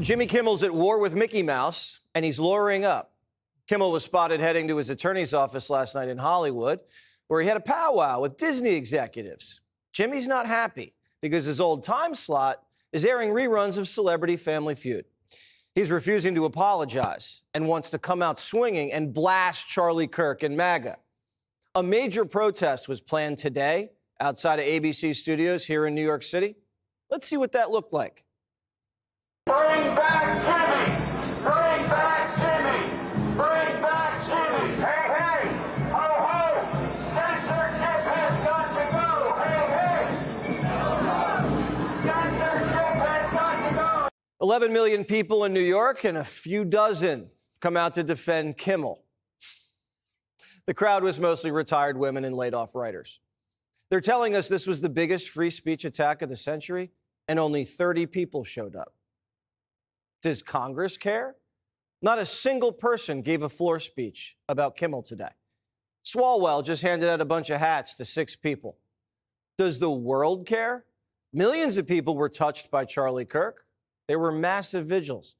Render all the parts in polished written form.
Jimmy Kimmel's at war with Mickey Mouse, and he's lawyering up. Kimmel was spotted heading to his attorney's office last night in Hollywood, where he had a powwow with Disney executives. Jimmy's not happy because his old time slot is airing reruns of Celebrity Family Feud. He's refusing to apologize and wants to come out swinging and blast Charlie Kirk and MAGA. A major protest was planned today outside of ABC Studios here in New York City. Let's see what that looked like. Bring back Jimmy! Bring back Jimmy! Bring back Jimmy! Hey, hey! Ho, ho! Censorship has got to go! Hey, hey! Censorship has got to go! 11 million people in New York and a few dozen come out to defend Kimmel. The crowd was mostly retired women and laid-off writers. They're telling us this was the biggest free speech attack of the century, and only 30 people showed up. Does Congress care? Not a single person gave a floor speech about Kimmel today. Swalwell just handed out a bunch of hats to 6 people. Does the world care? Millions of people were touched by Charlie Kirk. There were massive vigils.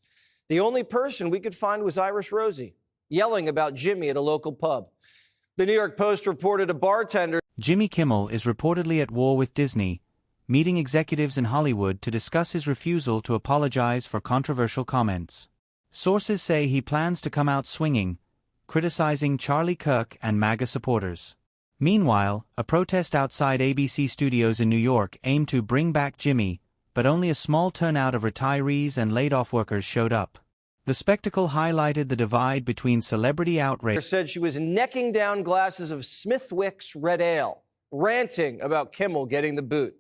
The only person we could find was Irish Rosie, yelling about Jimmy at a local pub. The New York Post reported a bartender. Jimmy Kimmel is reportedly at war with Disney, meeting executives in Hollywood to discuss his refusal to apologize for controversial comments. Sources say he plans to come out swinging, criticizing Charlie Kirk and MAGA supporters. Meanwhile, a protest outside ABC Studios in New York aimed to bring back Jimmy, but only a small turnout of retirees and laid-off workers showed up. The spectacle highlighted the divide between celebrity outrage. Said she was necking down glasses of Smithwick's Red Ale, ranting about Kimmel getting the boot.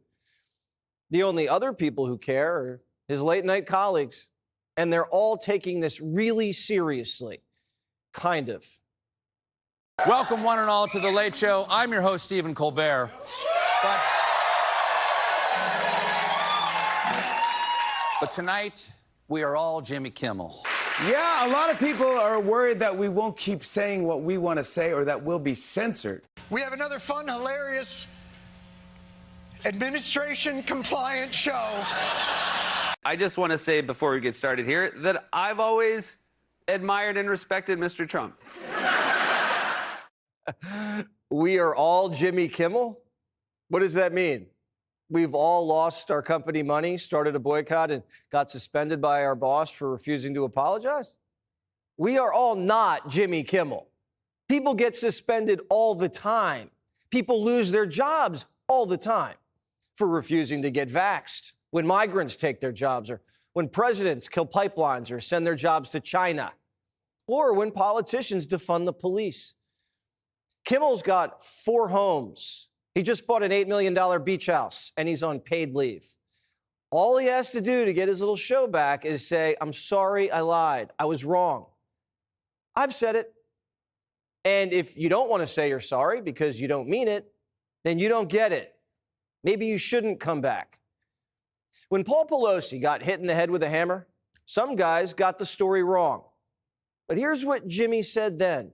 The only other people who care are his late-night colleagues, and they're all taking this really seriously. Kind of. Welcome, one and all, to The Late Show. I'm your host, Stephen Colbert. But tonight, we are all Jimmy Kimmel. Yeah, a lot of people are worried that we won't keep saying what we want to say or that we'll be censored. We have another fun, hilarious, administration-compliant show. I just want to say before we get started here that I've always admired and respected Mr. Trump. We are all Jimmy Kimmel? What does that mean? We've all lost our company money, started a boycott, and got suspended by our boss for refusing to apologize? We are all not Jimmy Kimmel. People get suspended all the time. People lose their jobs all the time for refusing to get vaxxed, when migrants take their jobs, or when presidents kill pipelines or send their jobs to China, or when politicians defund the police. Kimmel's got 4 homes. He just bought an $8 million beach house, and he's on paid leave. All he has to do to get his little show back is say, I'm sorry, I lied. I was wrong. I've said it. And if you don't want to say you're sorry because you don't mean it, then you don't get it. Maybe you shouldn't come back. When Paul Pelosi got hit in the head with a hammer, some guys got the story wrong. But here's what Jimmy said then.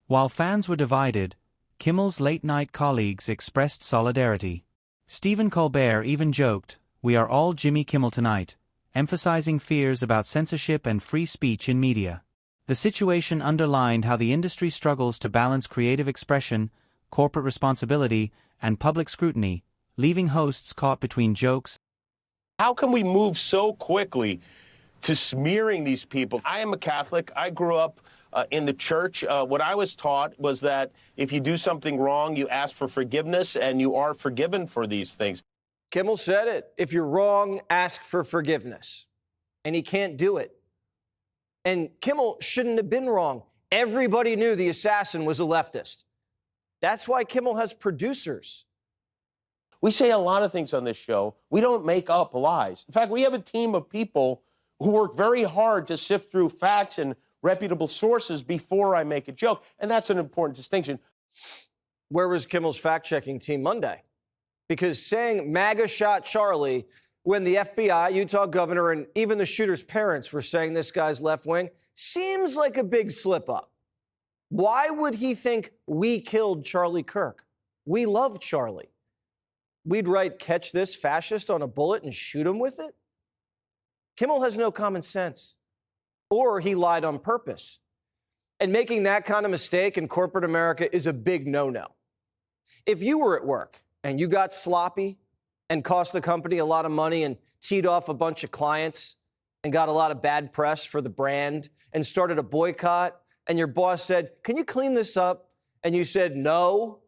While fans were divided, Kimmel's late-night colleagues expressed solidarity. Stephen Colbert even joked, "We are all Jimmy Kimmel tonight," emphasizing fears about censorship and free speech in media. The situation underlined how the industry struggles to balance creative expression, corporate responsibility, and public scrutiny, leaving hosts caught between jokes. How can we move so quickly to smearing these people? I am a Catholic. I grew up in the church. What I was taught was that if you do something wrong, you ask for forgiveness, and you are forgiven for these things. Kimmel said it. If you're wrong, ask for forgiveness. And he can't do it. And Kimmel shouldn't have been wrong. Everybody knew the assassin was a leftist. That's why Kimmel has producers. We say a lot of things on this show. We don't make up lies. In fact, we have a team of people who work very hard to sift through facts and reputable sources before I make a joke, and that's an important distinction. Where was Kimmel's fact-checking team Monday? Because saying MAGA shot Charlie when the FBI, Utah governor, and even the shooter's parents were saying this guy's left-wing seems like a big slip-up. Why would he think we killed Charlie Kirk? We love Charlie. We'd write, "Catch this fascist" on a bullet and shoot him with it? Kimmel has no common sense, or he lied on purpose. And making that kind of mistake in corporate America is a big no-no. If you were at work and you got sloppy and cost the company a lot of money and teed off a bunch of clients and got a lot of bad press for the brand and started a boycott, and your boss said, "Can you clean this up?" and you said no,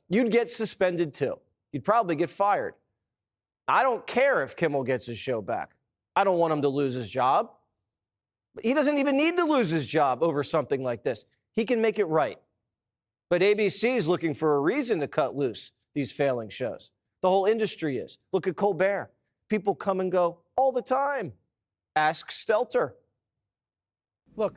you'd get suspended too. You'd probably get fired. I don't care if Kimmel gets his show back. I don't want him to lose his job. But he doesn't even need to lose his job over something like this. He can make it right. But ABC is looking for a reason to cut loose these failing shows. The whole industry is. Look at Colbert. People come and go all the time. Ask Stelter. Look,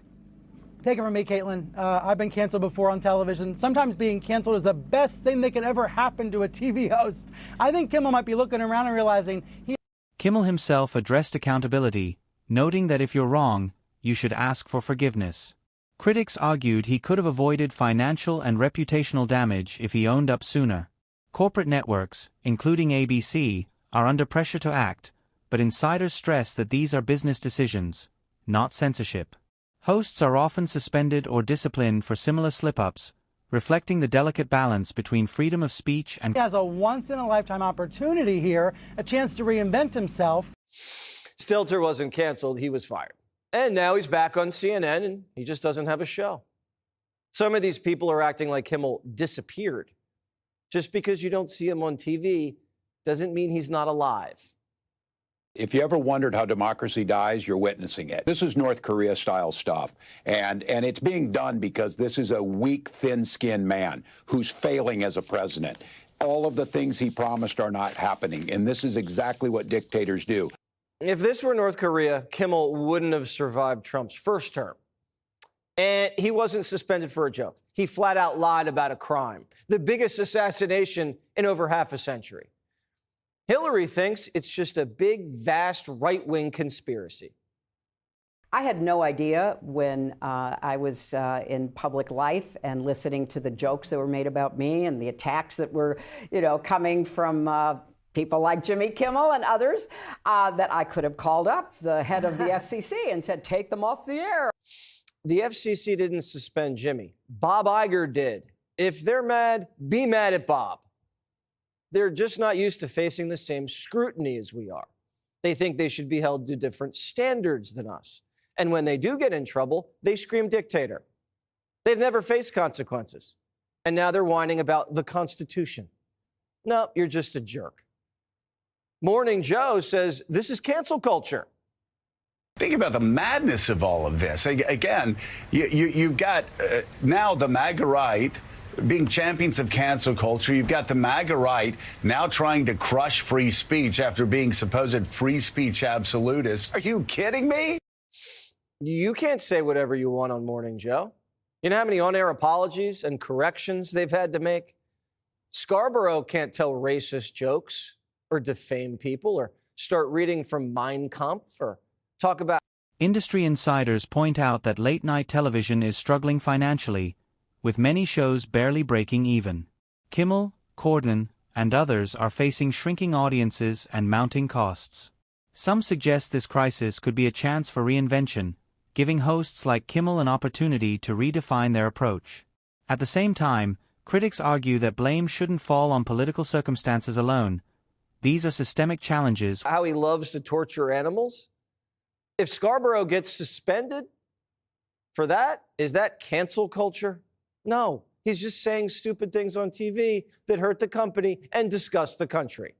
take it from me, Caitlin. I've been canceled before on television. Sometimes being canceled is the best thing that can ever happen to a TV host. I think Kimmel might be looking around and realizing he... Kimmel himself addressed accountability, noting that if you're wrong, you should ask for forgiveness. Critics argued he could have avoided financial and reputational damage if he owned up sooner. Corporate networks, including ABC, are under pressure to act, but insiders stress that these are business decisions, not censorship. Hosts are often suspended or disciplined for similar slip-ups, reflecting the delicate balance between freedom of speech and... He has a once-in-a-lifetime opportunity here, a chance to reinvent himself. Stelter wasn't canceled, he was fired. And now he's back on CNN, and he just doesn't have a show. Some of these people are acting like Kimmel disappeared. Just because you don't see him on TV doesn't mean he's not alive. If you ever wondered how democracy dies, you're witnessing it. This is North Korea-style stuff, and it's being done because this is a weak, thin-skinned man who's failing as a president. All of the things he promised are not happening, and this is exactly what dictators do. If this were North Korea, Kimmel wouldn't have survived Trump's first term. And he wasn't suspended for a joke. He flat out lied about a crime, the biggest assassination in over half a century. Hillary thinks it's just a big, vast right-wing conspiracy. I had no idea when I was in public life and listening to the jokes that were made about me and the attacks that were, coming from people like Jimmy Kimmel and others, that I could have called up the head of the FCC and said, take them off the air. The FCC didn't suspend Jimmy. Bob Iger did. If they're mad, be mad at Bob. They're just not used to facing the same scrutiny as we are. They think they should be held to different standards than us. And when they do get in trouble, they scream dictator. They've never faced consequences. And now they're whining about the Constitution. No, you're just a jerk. Morning Joe says this is cancel culture. Think about the madness of all of this. Again, you've got now the MAGA right being champions of cancel culture. You've got the MAGA right now trying to crush free speech after being supposed free speech absolutists. Are you kidding me? You can't say whatever you want on Morning Joe. You know how many on-air apologies and corrections they've had to make? Scarborough can't tell racist jokes or defame people or start reading from Mein Kampf or talk about... Industry insiders point out that late-night television is struggling financially, with many shows barely breaking even. Kimmel, Corden, and others are facing shrinking audiences and mounting costs. Some suggest this crisis could be a chance for reinvention, giving hosts like Kimmel an opportunity to redefine their approach. At the same time, critics argue that blame shouldn't fall on political circumstances alone. These are systemic challenges. How he loves to torture animals? If Scarborough gets suspended for that, is that cancel culture? No, he's just saying stupid things on TV that hurt the company and disgust the country.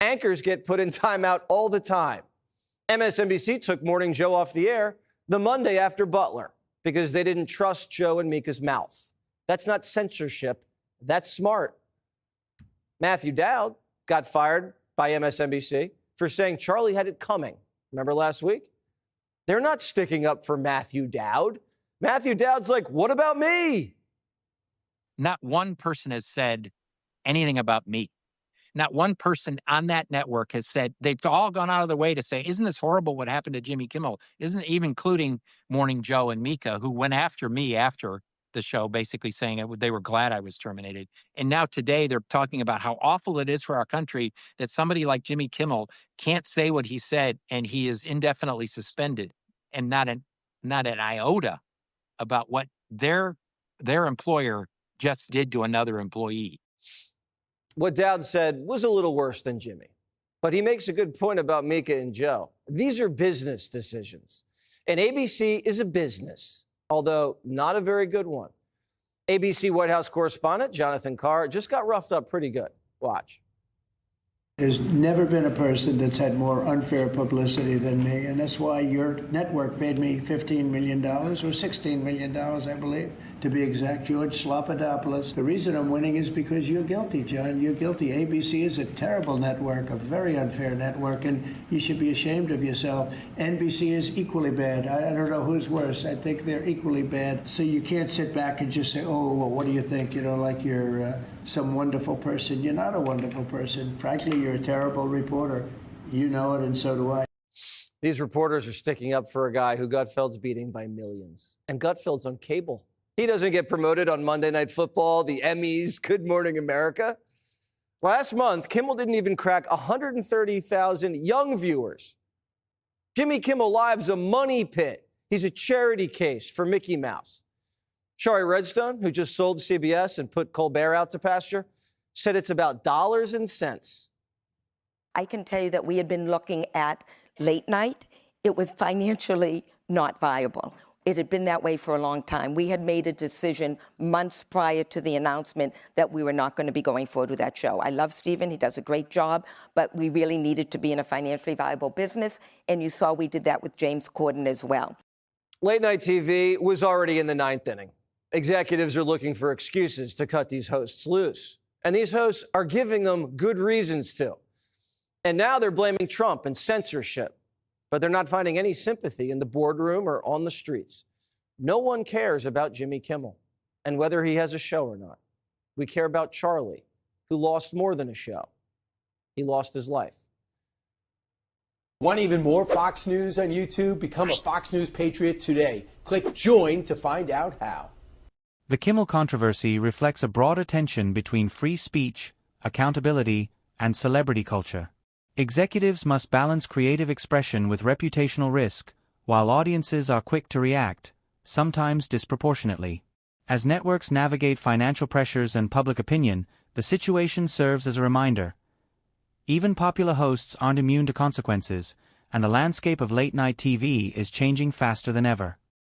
Anchors get put in timeout all the time. MSNBC took Morning Joe off the air the Monday after Butler because they didn't trust Joe and Mika's mouth. That's not censorship. That's smart. Matthew Dowd got fired by MSNBC for saying Charlie had it coming. Remember last week? They're not sticking up for Matthew Dowd. Matthew Dowd's like, what about me? Not one person has said anything about me. Not one person on that network has said, they've all gone out of their way to say, isn't this horrible what happened to Jimmy Kimmel? Isn't it, even including Morning Joe and Mika, who went after me after the show, basically saying they were glad I was terminated. And now today they're talking about how awful it is for our country that somebody like Jimmy Kimmel can't say what he said and he is indefinitely suspended, and not an iota about what their employer just did to another employee. What Dowd said was a little worse than Jimmy, but he makes a good point about Mika and Joe. These are business decisions, and ABC is a business, although not a very good one. ABC White House correspondent Jonathan Carr just got roughed up pretty good. Watch. There's never been a person that's had more unfair publicity than me, and that's why your network paid me $15 million, or $16 million, I believe, to be exact, George Slopadopoulos. The reason I'm winning is because you're guilty, John. You're guilty. ABC is a terrible network, a very unfair network, and you should be ashamed of yourself. NBC is equally bad. I don't know who's worse. I think they're equally bad. So you can't sit back and just say, oh, well, what do you think? You know, like you're some wonderful person. You're not a wonderful person. Frankly, you're a terrible reporter. You know it, and so do I. These reporters are sticking up for a guy who Gutfeld's beating by millions. And Gutfeld's on cable. He doesn't get promoted on Monday Night Football, the Emmys, Good Morning America. Last month, Kimmel didn't even crack 130,000 young viewers. Jimmy Kimmel Live's a money pit. He's a charity case for Mickey Mouse. Shari Redstone, who just sold CBS and put Colbert out to pasture, said it's about dollars and cents. I can tell you that we had been looking at late night. It was financially not viable. It had been that way for a long time. We had made a decision months prior to the announcement that we were not going to be going forward with that show. I love Stephen. He does a great job, but we really needed to be in a financially viable business, and you saw we did that with James Corden as well. Late night TV was already in the ninth inning. Executives are looking for excuses to cut these hosts loose, and these hosts are giving them good reasons to. And now they're blaming Trump and censorship, but they're not finding any sympathy in the boardroom or on the streets. No one cares about Jimmy Kimmel and whether he has a show or not. We care about Charlie, who lost more than a show. He lost his life. Want even more Fox News on YouTube? Become a Fox News Patriot today. Click join to find out how. The Kimmel controversy reflects a broader tension between free speech, accountability, and celebrity culture. Executives must balance creative expression with reputational risk, while audiences are quick to react, sometimes disproportionately. As networks navigate financial pressures and public opinion, the situation serves as a reminder. Even popular hosts aren't immune to consequences, and the landscape of late-night TV is changing faster than ever.